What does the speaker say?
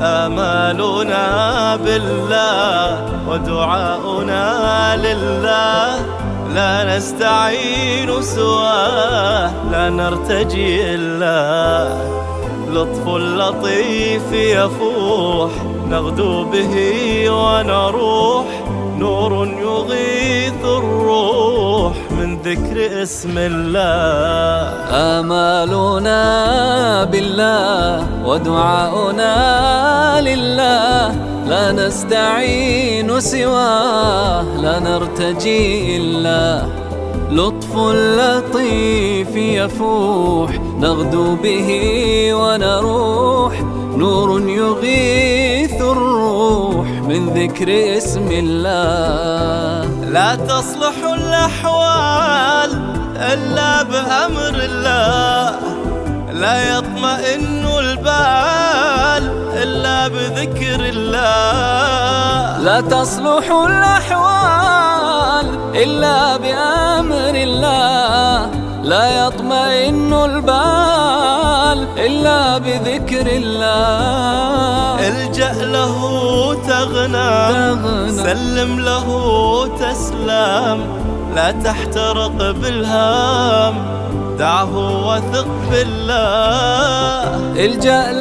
آمالنا بالله ودعاؤنا لله، لا نستعين سواه، لا نرتجي إلا لطف لطيف يفوح، نغدو به ونروح، نور يغيث الروح من ذكر اسم الله. آمالنا بالله ودعاؤنا لله، لا نستعين سواه، لا نرتجي إلا لطف لطيف يفوح، نغدو به ونروح، نور يغيث الروح من ذكر اسم الله. لا تصلح الأحوال إلا بأمر الله، لا يطمئن البال إلا بذكر الله. لا تصلح الأحوال إلا بأمر الله، لا يطمئن البال إلا بذكر الله. الجأ له تغنى، سلم له تسلم، لا تحترق بالهام، دعه وثق بالله. الجأ